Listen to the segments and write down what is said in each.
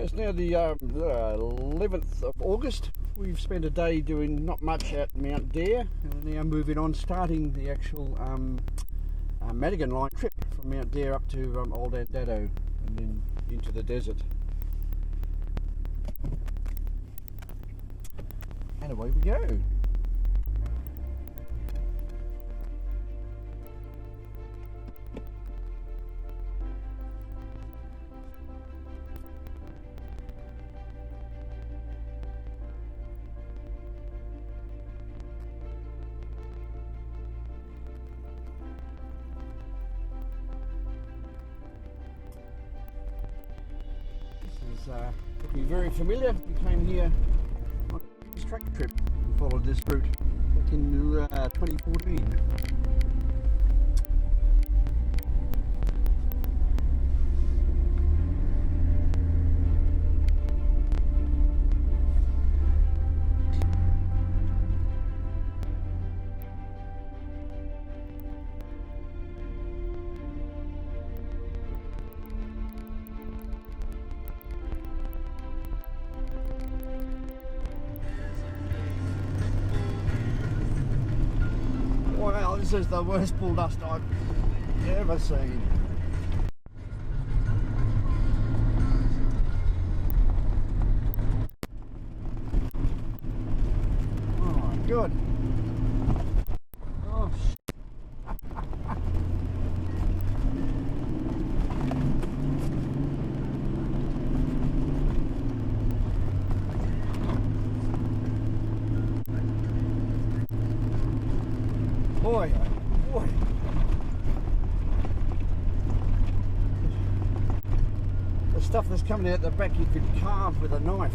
It's now the 11th of August. We've spent a day doing not much at Mount Dare, and we're now moving on, starting the actual Madigan Line trip from Mount Dare up to Old Andado and then into the desert. And away we go. Looking very familiar. We came here on this track trip and followed this route back in 2014. Wow, this is the worst bulldust I've ever seen. Oh my god. Oh shit. Boy, boy. The stuff that's coming out the back you could carve with a knife.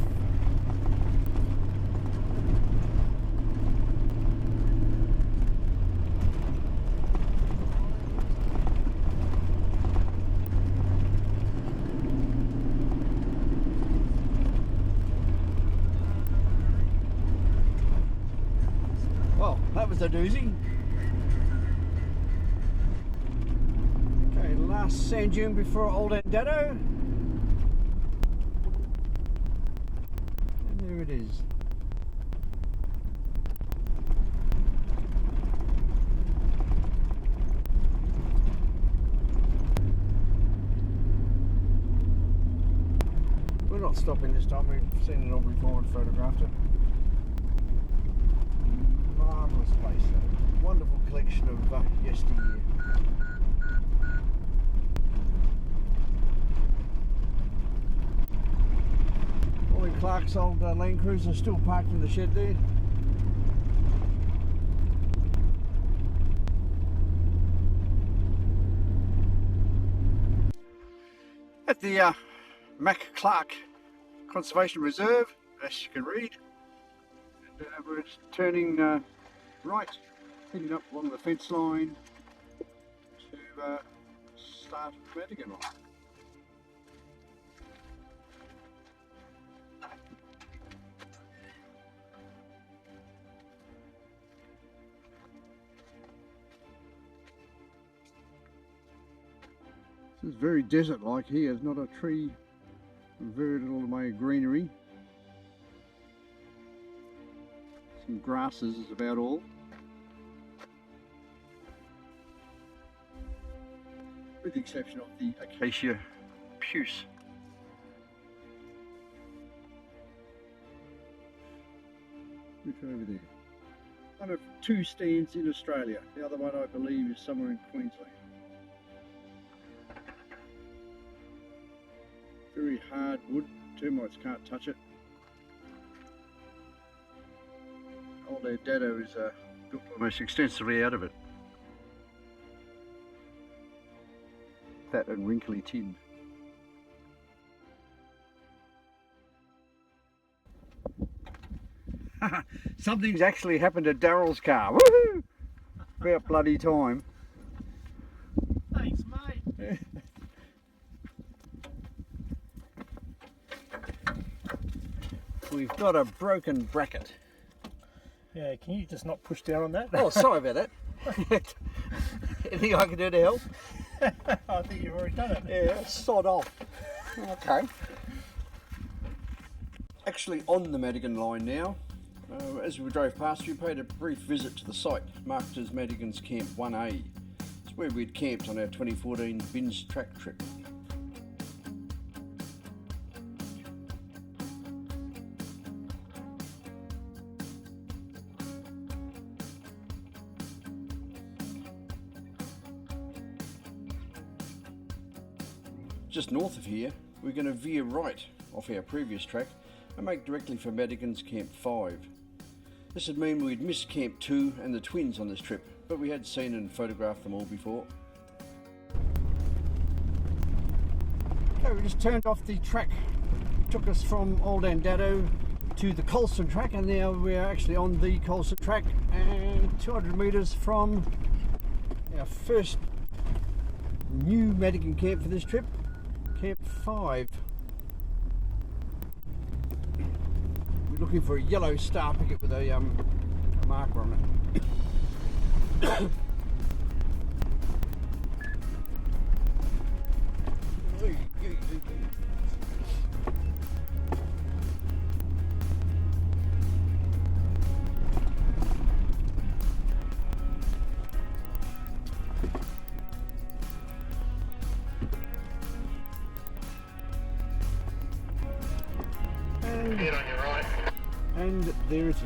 Well, that was a doozy. Last sand dune before Old Andado, and there it is. We're not stopping this time. We've seen it all before and photographed it. Marvellous place, a wonderful collection of yesteryear. Clark's old Land Cruiser still parked in the shed there. At the Mac Clark Conservation Reserve, as you can read, and we're turning right, heading up along the fence line to start Madigan Line. It's very desert-like here. There's not a tree, very little in the way of greenery. Some grasses is about all. With the exception of the acacia puce. Which over there. One of two stands in Australia. The other one I believe is somewhere in Queensland. Very hard wood, termites can't touch it. Old Andado is built almost extensively out of it. Fat and wrinkly tin. Something's actually happened to Daryl's car. Woohoo! About bloody time. Thanks, mate. We've got a broken bracket. Yeah, can you just not push down on that? Oh, sorry about that. Anything I can do to help? I think you've already done it. Yeah, sod off. Okay. actually on the Madigan Line now. As we drove past, we paid a brief visit to the site, marked as Madigan's Camp 1A. It's where we'd camped on our 2014 binge track trip. Just north of here, we're going to veer right off our previous track and make directly for Madigan's Camp 5. This would mean we'd missed Camp 2 and the twins on this trip, but we had seen and photographed them all before. Okay, we just turned off the track. It took us from Old Andado to the Colston track, and now we're actually on the Colston track and 200 metres from our first new Madigan camp for this trip, Camp 5. We're looking for a yellow star picket with a marker on it. Get on your right. And there it is.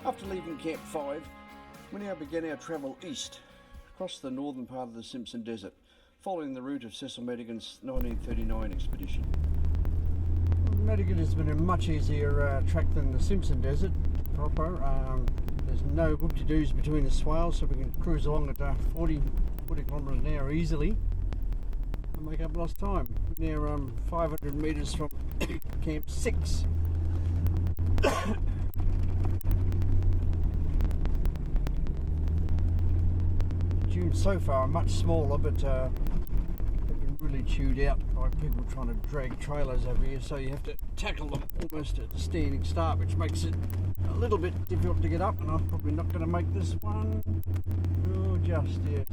After leaving Camp 5, we now began our travel east, across the northern part of the Simpson Desert, following the route of Cecil Madigan's 1939 expedition. Madigan has been a much easier track than the Simpson Desert proper. There's no whoop-de-doos between the swales, so we can cruise along at 40 kilometres an hour easily and make up lost time. We're now 500 metres from Camp 6. Dunes so far are much smaller, but they've been really chewed out by people trying to drag trailers over here, so you have to tackle them almost at a standing start, which makes it a little bit difficult to get up, and I'm probably not going to make this one. Oh, just yes.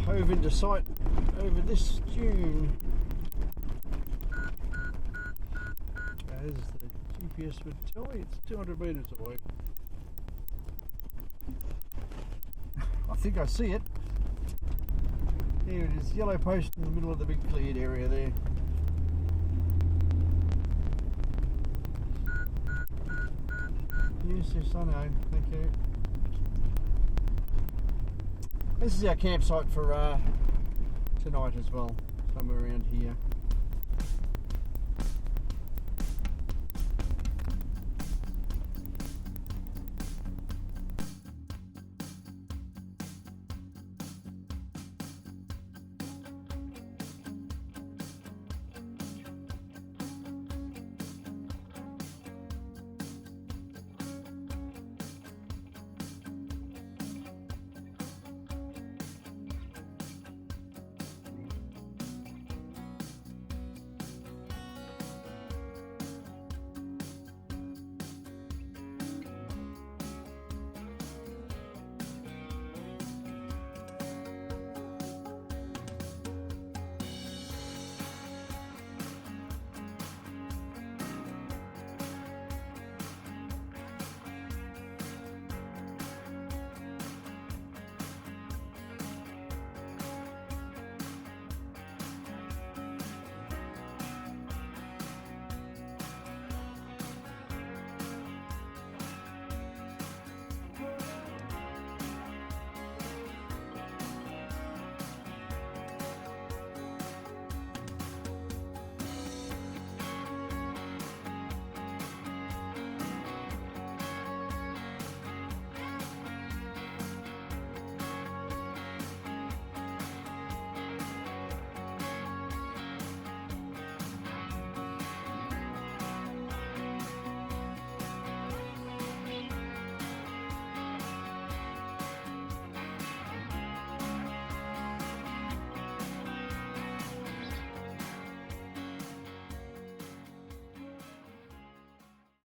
Hove into sight over this dune. As the GPS would tell me, it's 200 metres away. I think I see it. Here it is, yellow post in the middle of the big cleared area there. Yes, yes, I know. Thank you. This is our campsite for tonight as well, somewhere around here.